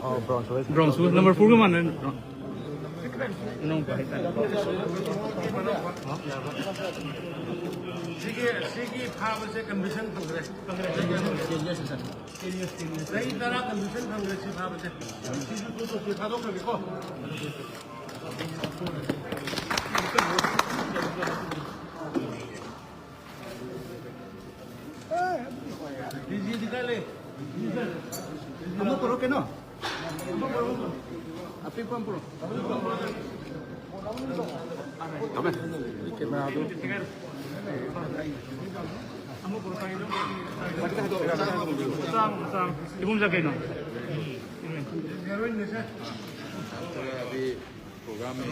Oh, bronze number 4 kemana? Sigi power se commission congress. Dari tara commission congress si power se. Sigi tu si thado kali ko. Sigi dikale. Kamu perlu kena? Api pun perlu. Apa? Kamera tu. Kamu perlu pakai dong. Sang. Ibu bisa kena. Heroin ni se. अभी programme में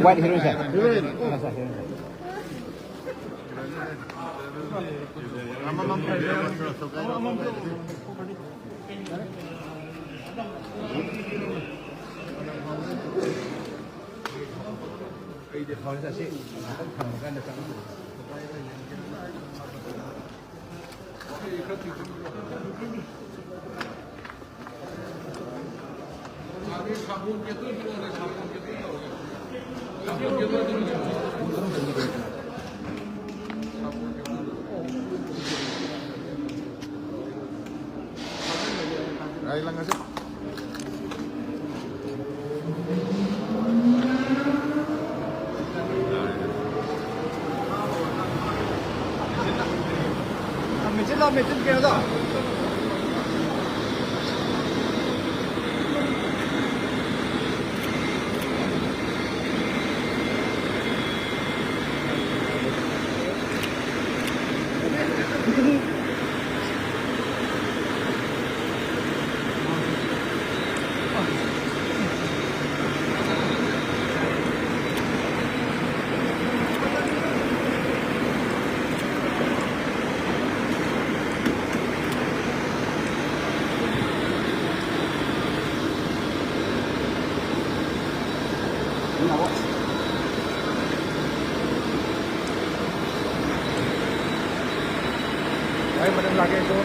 White hero set. Ilang kasi. Mesin kaya dah. Ay, madam lagi itu.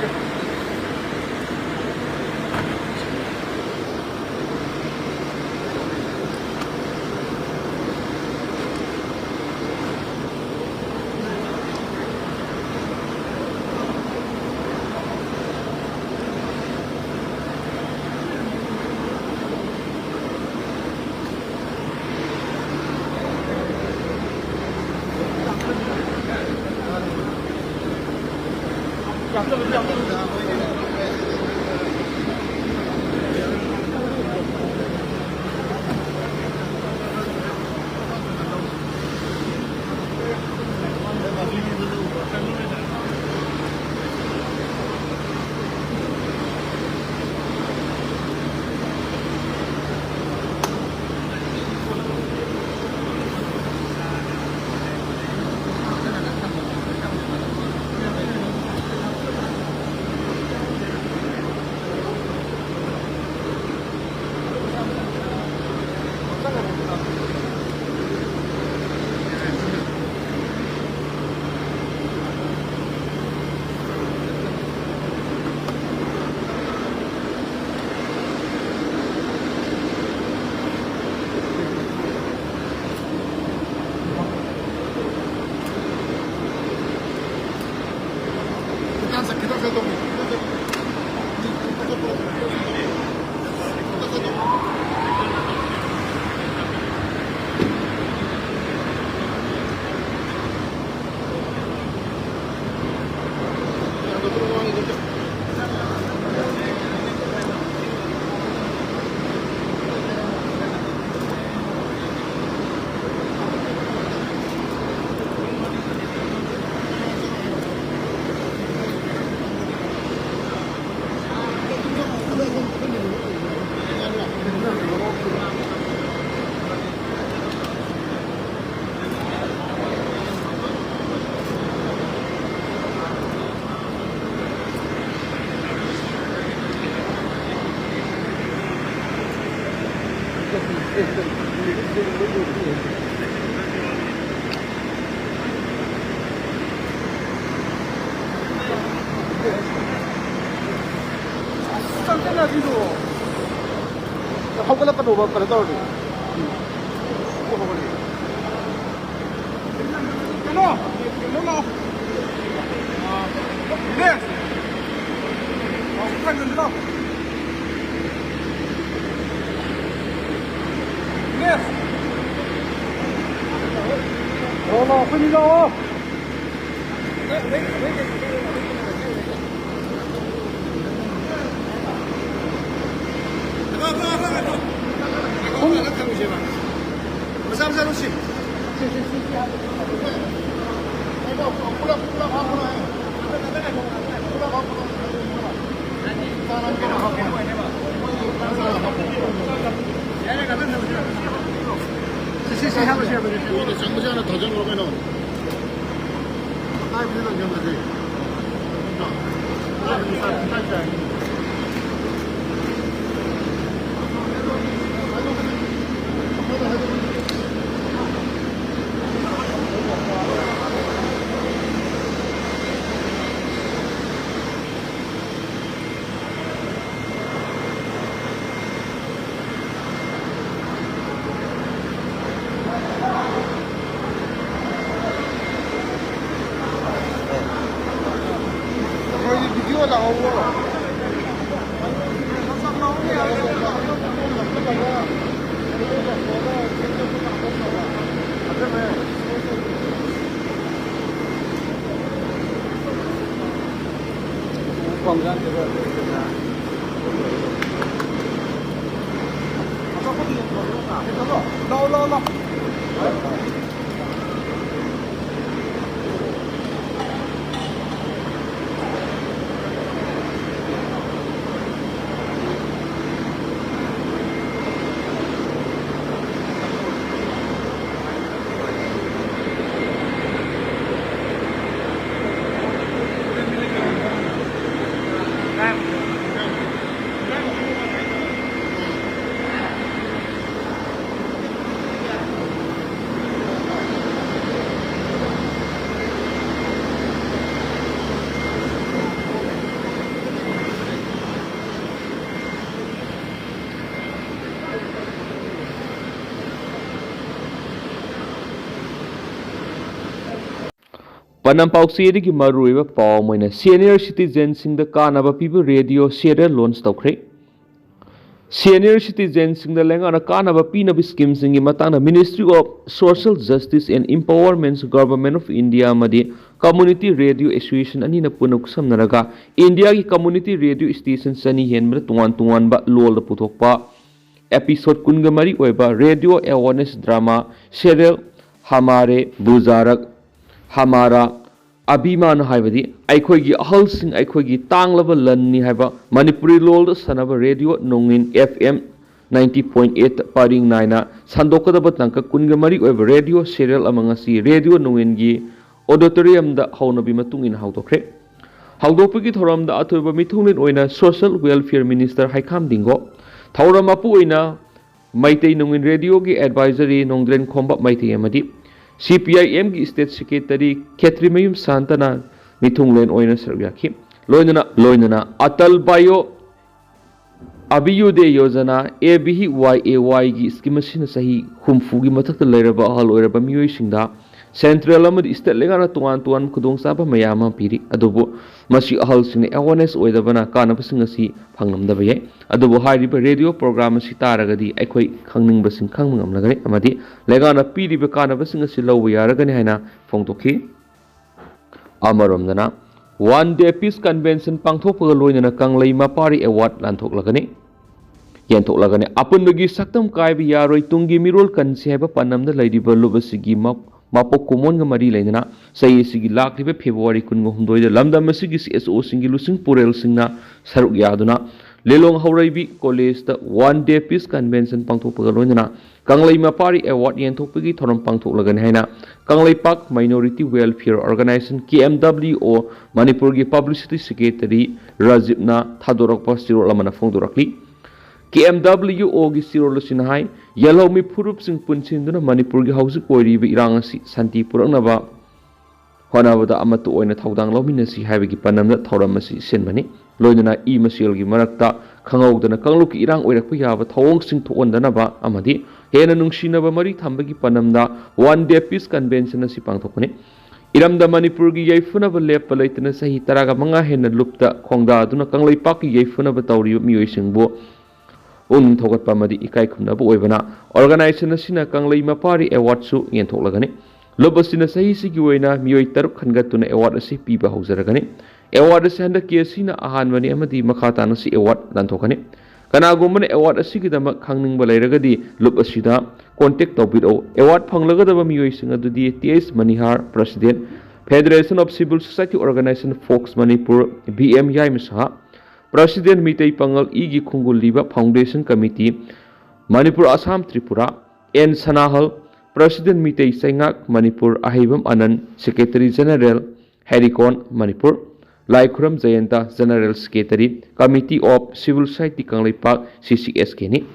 ꯄꯨꯂꯞ ꯀꯩꯅꯣ ꯀꯩꯅꯣ ꯇꯧꯔꯗꯤ ꯀꯩꯅꯣ ꯀꯩꯅꯣ ꯂꯥꯛꯑꯣ ꯅꯦ ꯀꯩꯅꯣ ꯂꯥꯛꯑꯣ ꯅꯦ ꯂꯥꯛꯑꯣ ꯑꯩꯈꯣꯏꯅꯤ ꯂꯥꯛꯑꯣ Masa lu sih? Panampausi maruiba pau moina senior citizens sing the kanaba people radio share launch thakhre senior citizens sing the lengana kanaba pinab schemes sing matana Ministry of Social Justice and Empowerment Government of India madi Community Radio Association anina punuk samnaraga India ki community radio station sani henbra tuan ba lol da puthokpa episode kungamari oiba radio awareness drama serial Hamare Buzarak Hamara Abhiman Haibadi, Aikogi Hulsing Aikogi Tanglava Lani Haiba, Manipuri Lol Sanava Radio Nongin FM 90.8 Paring Naina, Sandoka the Batanka Kungamari over radio serial among us, Radio Nongingi, Auditorium the Haunabimatung in Hautokre. Haudopiki Thoram the Atuba Mitungin Oina, Social Welfare Minister Haikam Dingo, Tauramapu Oina, Maite Nongin Radio Advisory Nongren Combat Maite Amadi. CPIM की state secretary खेत्रीमयुम सांतना मिथुंगलेन ओइना सर्व्याखि लोइनना अटल bio अभियुदय योजना ABYAY की scheme सिन सही हुमफु की मथक लेरबा अहल ओइरबा मियोइसिंगदा central अमद state लेगाना तुआन खुदोंसाबा मयामा पीरी अदुबो मसी अहल सिन awareness ओइदबना कानबसिंग असि फंगनमदबा याय अदुबो हाइरिबा radio programme असि तारगदी अखोय खंगनिंगबसिंग खंगमंगमलगने अमदि लेगाना पीरिबा कानबसिंग असि लौबा यारगने हाइना फोंगतोखि अमरमदना वन डे पीस कन्वेंशन पांगथोकपगा लोइनना कंगलै मापारी अवार्ड लांथोकलगने येंथोकलगने अपुनबगी सक्तम कायबा यारोय तुंगी मिरोल कनसे हाइबा पन्नमदा लैदिबा लुबसिगी Mapok kumon mari lainana say sigi lakribe February kungo humdoi lamda masigi SO singi lusing purel singna saruk yaduna lelong hauraibi college the one day peace convention pangthok pagaloina kanglai mapari award yenthokpagi thoram pangthok lagan haina kanglai pak minority welfare organization KMWO Manipur gi publicity secretary Rajibna thadorokpa siro lamana phongdorakli KMWO gi siro lusinhai yellow mi purup sing punsinduna Manipur gi house koiribi irangasi santi puraknaba honabada amatu oina thaudang lominasi haibagi panamda thoramasi senmani loinana masil gi marakta khangauda na kangluk irang oirak pa yaba thawong sing thon dana ba amadi hena nungshina ba mari thambagi panamda one day peace convention si pangthokani iramda manipur gi yaifuna ba lep palaitna sahi taraga manga hena lupta khongda aduna kanglai pak gi yaifuna ba tawri miyoi singbo un thogat pa madi ikai khumna ba oibana organization asina kanglai mapari award su yen thoklagani lobasina sahi sigi oina miyoi taruk khangatuna award asi piba haujaragani award asi handa ki asina ahan mani amadi makhata na si award dan thokani kana gomane award asi gidama khangning ba lairagadi lup asida contact tawbiro award phanglagadaba miyoi singa dudi ts manihar president federation of civil society organization fox manipur bm yai misha president mitei pangal igi khungul liba foundation committee manipur assam tripura n sanahal president mitei sengak manipur ahibam anand secretary general harikon manipur Laikhuram Jayanta General Secretary Committee of Civil Society Kanglaipak CCS kini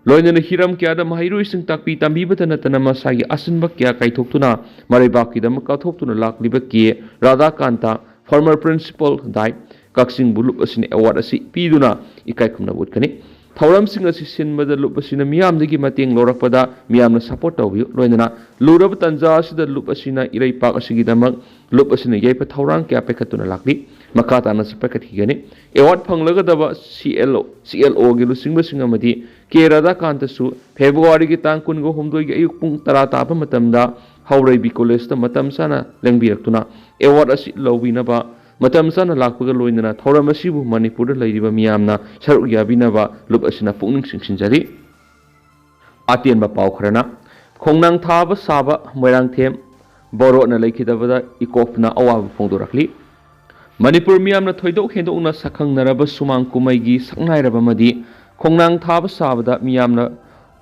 loinana hiram kya da mahiru ising takpi tambi batana tanama sagi asinba kya kaithoktuna Leibak ki dam kathoktuna lakliba ki Radhakanta former principal dai kaksing bulup asin award asi piduna ikai khumna butkani thauram sing asi sinbada lup asina miyamdagi mateng lorakpada miyamna support tawbi loinana lurab tanja asida lup asina Leibak asigi damak lup asina yaipa thaurang kya pekhatuna lakli makata na sipakat higani award phanglagadaba CLO gi lusingba singamadi ke Radhakanta su February gi tang kun go homdoi gi ayuk pung tara tapa matamda Haureibi college ta matam sana lengbiraktuna award asi lowinaba matam sana lakpaga loinana thauram asibu Manipur da lairiba miyamna saruk yabinaba lup asina pungning singsinjari atien ba pau khrana khongnang thaba saba moirang them boro na laikhidabada ikofna awab phongdorakli Manipur miyamna thoidok hendokna sakhang naraba sumang kumaigi saknairaba madi khongnang thaba sabada miyamna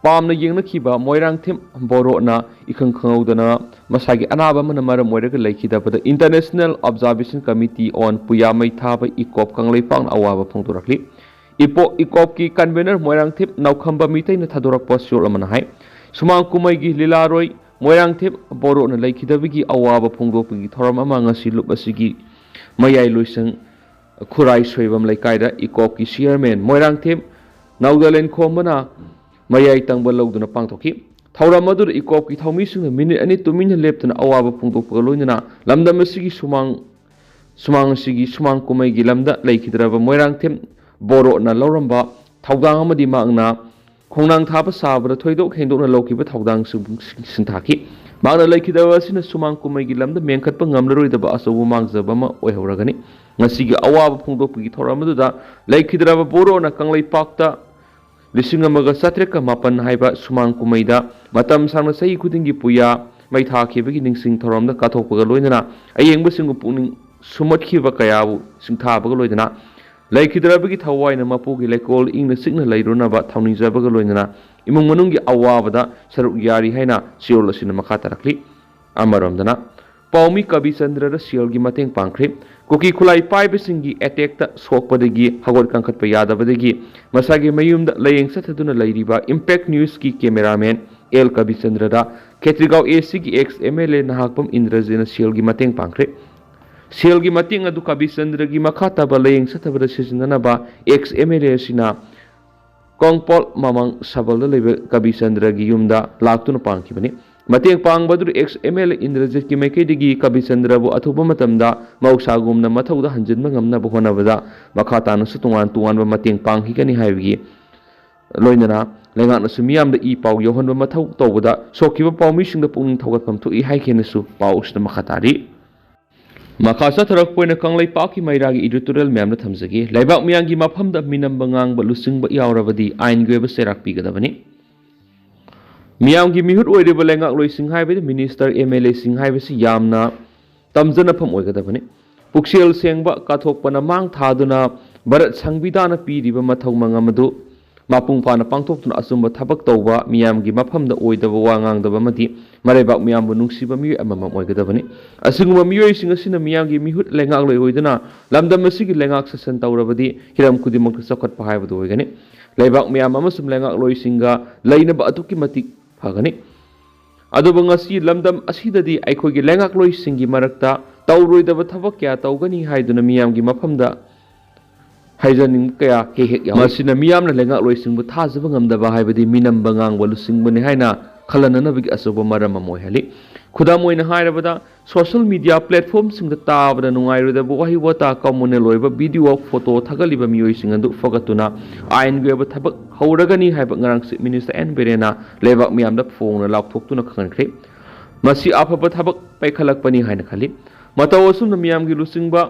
pamna yengna khiba moirang them boro na ikhang khangaudana masagi anaba mana mara moiraga laikhidabada International Observation Committee on Puyamai thaba ikop kanglai pang awaba phongdorakli ikop ki convener moirang them naukhamba mitai na thadorak posyol amana hai sumang kumaigi lilaroi moirang them boro na laikhidabigi awaba phongdopigi thoram ama ngasi lup asigi mayai loisang khurai soibam laikaida ikop ki chairman moirang them naudalen khomana mayai tangba logduna pangthoki thauram madur ikop ki thaumi singna minute ani tumin leptana awaba phongdokpa loinana lamdam asigi sumang kumai gi lamda laikhidraba moirang them boro na loramba thaudang amadi mangna khongnang thaba sabra thoidok hendokna lokiba thaudang sinthaki magna laikhidaba sina sumang kumai gi lamda mengkhatpa ngamlaroidaba asobu mangjaba ma oihoragani ngasigi awaba phongdokpagi thoramadуда laikhidraba boro na kanglai pakta lisingamaga satreka mapan haiba sumang kumaida matam sangna sahi khudingi puya mai thakibagi ningsing thoramda kathokpaga loinana ayengba singu puning sumatkhiba kayabu singthabaga loinana laikhidrabagi thawaina mapugi lekol ingna sikna leirunaba thauningsabaga loinana imung manunggi awabada saruk yari haina siol asina makatarakli amaromdana paumi kabi chandra ra siol gi mateng pangkhri kuki khulai paibe singi attack ta sokpadagi hagor kangkhat pa yadabadagi masagi mayumda layeng sathaduna lairiba impact news ki cameraman el kabi chandra da khetrigau ac gi ex mla nahakpam indrajena siol gi mateng pangkhri siol gi mateng adu kabi chandra gi makhata ba layeng sathabada sijinana ba ex mla sina Kongpol mamang sabal da lebe kabi chandra gi yumda laktuna pangkhibani mateng pangbadur ex mla indrajit ki maikedi kabi chandra bu athuba matamda mausagumna mathauda hanjinba ngamna bu honabada makhata na sutungan tuan ba mateng panghi kani haibi loinana lenga na sumiyam da I pau yohon ba mathau tawda sokiba pawmi singda pungning thogatpam thu I haikene su pau usna makhatari Makasa tharak poina kanglai paki mairagi editorial mem na thamjagi Leibak miyangi mapham da minam bangang ba lusing ba yawrabadi ain gweba serak pigadabani miyamgi mihut oireba lengak loi singhai be minister MLA singhai be si yamna tamjana pham oigadabani puksel sengba kathokpana mang thaduna barat sangbidana piriba mathau mangamadu mapung phana pangthoktuna asumba thabak tawba miyamgi maphamda oidaba wangangdaba mati Leibak miyambu nungsiba miyo amamam oigadabani asinguma miyo singa sina miyamgi mihut lengak loi oidana lamdam asigi lengak sasan tawrabadi hiram kudimak sakhat pahaibadu oigani Leibak miyam amasum lengak loi singa leinaba atuki matik phagani aduba ngasi lamdam asidadi aikhogi lengak loi singi marakta tawroidaba thabak kya tawgani haiduna miyamgi maphamda haijani kaya hek yaw masina miyamna lenga loisingbu thajaba ngamdaba haibadi minamba ngangba lusingbani haina khalananabigi asoba maram amoi hali khudam oina hairabada social media platform sing da tabada nungairida bu wahi wata communal loiba video photo thagaliba miyoi sing andu fogatuna ain geba thabak hauragani haiba ngarang minister n berena Leibak miyamda phongna lakthoktuna khankhre masi afaba thabak paikhalakpani haina khali mataw asum miyamgi lusingba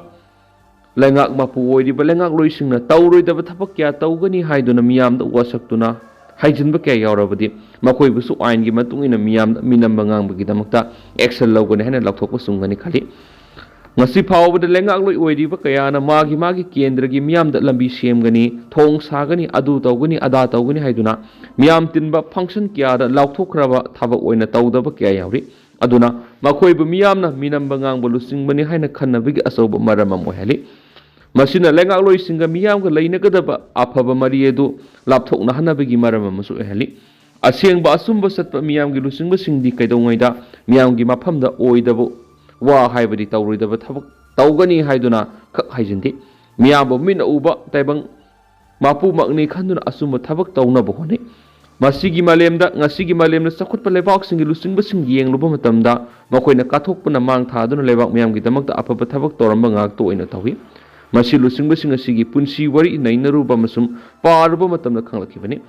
lengak mapu oiriba lengak loisingna tauroidaba thabak kya taugani haiduna miyamda wasaktuna haijinba kya yaurabadi makoi busu ain gi matung ina miyam minamba ngangbagi damakta action lawgani hena lathokpa sungani khali ngasi phawbada lengak loi oiriba kya na magi kendra gi miyamda lambi semgani thong sagani adu tawgani ada tawgani haiduna miyam tinba function kya da lathokraba thabak oina tawdaba kya yauri aduna makoi bu miyamna minamba ngangba lusingbani haina khannabigi asoba maramam ohali masina lengak loi singa miyam ga leina gadaba afaba mari edu lapthokna hanabigi maram amasu ehali asengba asumba satpa miyam gi lusingba singdi kaidongaida miyam gi maphamda oidabu wa haibadi tawroidaba thabak tawgani haiduna khak haijindi miyam bo min uba taibang mapu makni khanduna asumba thabak tawna bo hone masigi malemda ngasigi malemna sakhutpa Leibak singi lusingba sing yengluba matamda makoina kathokpuna mang thaduna Leibak miyam gi damakta afaba thabak toramba ngak to oina tawi masi lusingba sing asigi punsi wari nainaruba masum paruba matamna khanglakibani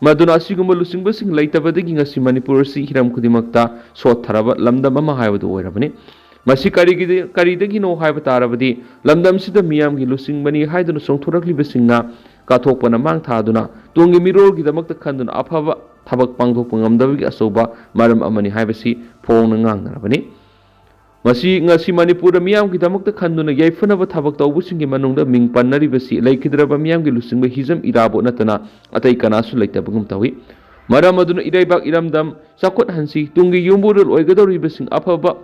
maduna asigumba lusingba sing leitabadagi ngasi Manipur si hiram khudimakta sotharaba lamdam ama haibadu oirabani masi karidagi no haiba tarabadi lamdam sida miyam gi lusingbani haiduna songthorakliba singna kathokpana mang thaduna tungi mirol gi damakta khanduna afaba thabak pangthokpa ngamdabagi asoba maram amani haibasi phongna ngangnarabani masi ngasi Manipur miyam gi damakta khanduna yaifanaba thabak tawbusingi manungda ming pannaribasi laikhidraba miyam gi lusingba hizam irabo natana atai kanasu leitabagum tawi maram aduna Leibak iramdam sakot hansi tungi yumbudul oigadoribasing afaba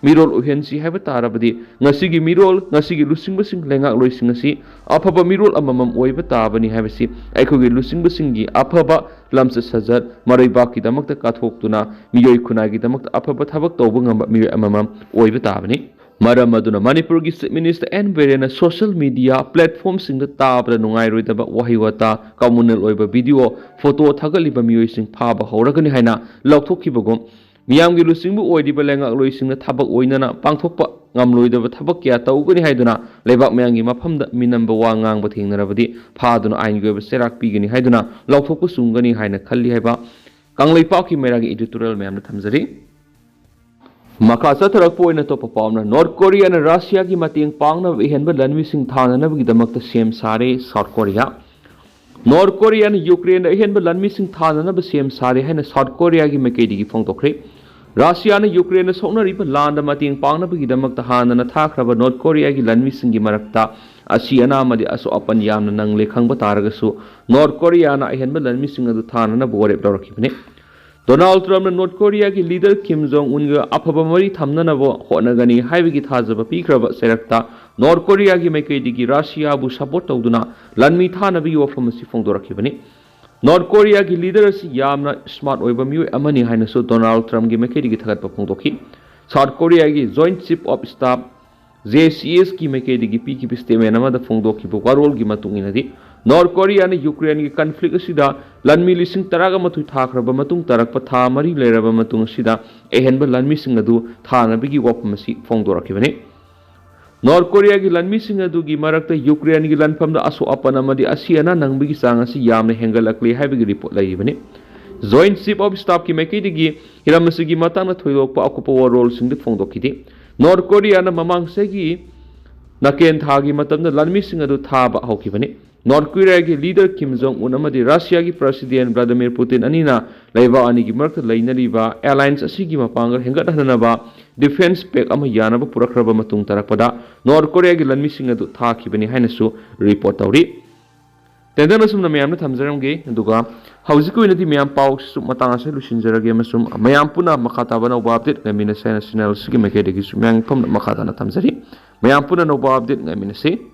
mirol uhensi haiba tarabadi ngasigi mirol ngasigi lusingba sing lengak loising asi afaba mirol amamam oiba tabani haibasi aikogi lusingba singi afaba lamsa sajat Leibak ki damakta kathoktuna miyoi khunai gi damakta afaba thabak tawba ngamba miyoi amamam oiba tabani maram aduna Manipur gi minister n berena social media platform sing da tabra nungai roidaba wahi wata communal oiba video photo thagaliba miyoi sing phaba horagani haina laukthokibagom miyam gi lusingbu oidiba lengak loisingna thabak oinana pangthokpa ngamloidaba thabak kya tawgani haiduna Leibak miyam gi mafhamda minamba wa ngangba thengnarabadi phaduna ain goiba serak pigani haiduna laukthokpa sungani haina khalli haiba Leibak ki meragi editorial mayamna thamjari maka satharak poina to papamna North Korea na Russia gi mating pangna ehenba lanmi sing thananabagi damakta sem sare South Korea North Korea na Ukraine ehenba lanmi sing thananaba sem sare haina South Korea gi mekedi gi phongtokre Russia na Ukraine na sonariba landa mating pangnabagi damakta hanana thakraba North Korea gi lanmi sing gi marakta asi anamadi aso apan yamna nangle khangba taragasu North Korea na ehenba lanmi sing adu thanana borep dorakibne Donald Trump na North Korea ki leader Kim Jong Un ga afaba mari thamnana bo honagani haibigi thajaba pikraba serakta North Korea gi maikedi gi Russia bu support tawduna lanmi thanabi wafam si phongdorakibani North Korea ki leader si yamna smart oiba mioi amani haina so Donald Trump gi maikedi gi thagat pa phongdokhi South Korea gi Joint Chief of Staff JCS ki maikedi gi pi ki statement amada phongdokhi bu warol gi matunginadi North Korea na Ukraine ki conflict asida lanmi lising taraga matui thakraba matung tarakpa tha mari leraba matung asida ehenba lanmi sing adu thanabi gi wapam si phongdorakibani North Korea ki lanmi sing adu gi marakta Ukraine ki lanfamda aso apana madi asiana nangbi gi sang asi yamna hengalakle haibi gi report laibani Joint Chief of Staff ki maikedi gi hiramasi gi matangna thoidokpa akupa role sing de phongdokidi North Korea na mamang segi naken thagi matamda lanmi sing adu thaba hokibani North Korea ki leader Kim Jong Un amadi Russia ki President Vladimir Putin anina Leibak ani gi marakta lainariba alliance asigi mapanga hengathanaba defense pact ama yanaba purakraba matung tarakpada North Korea ki lanmi sing adu thakibani hainasu report tawri tendana sumna mayamna thamjaramge aduga haujiku inati mayam pau su matanga se lusinjarage masum mayam puna makhata bana update ngamina channel sigi makede gi sumyang pham makhata na thamjari mayam puna no update ngamina se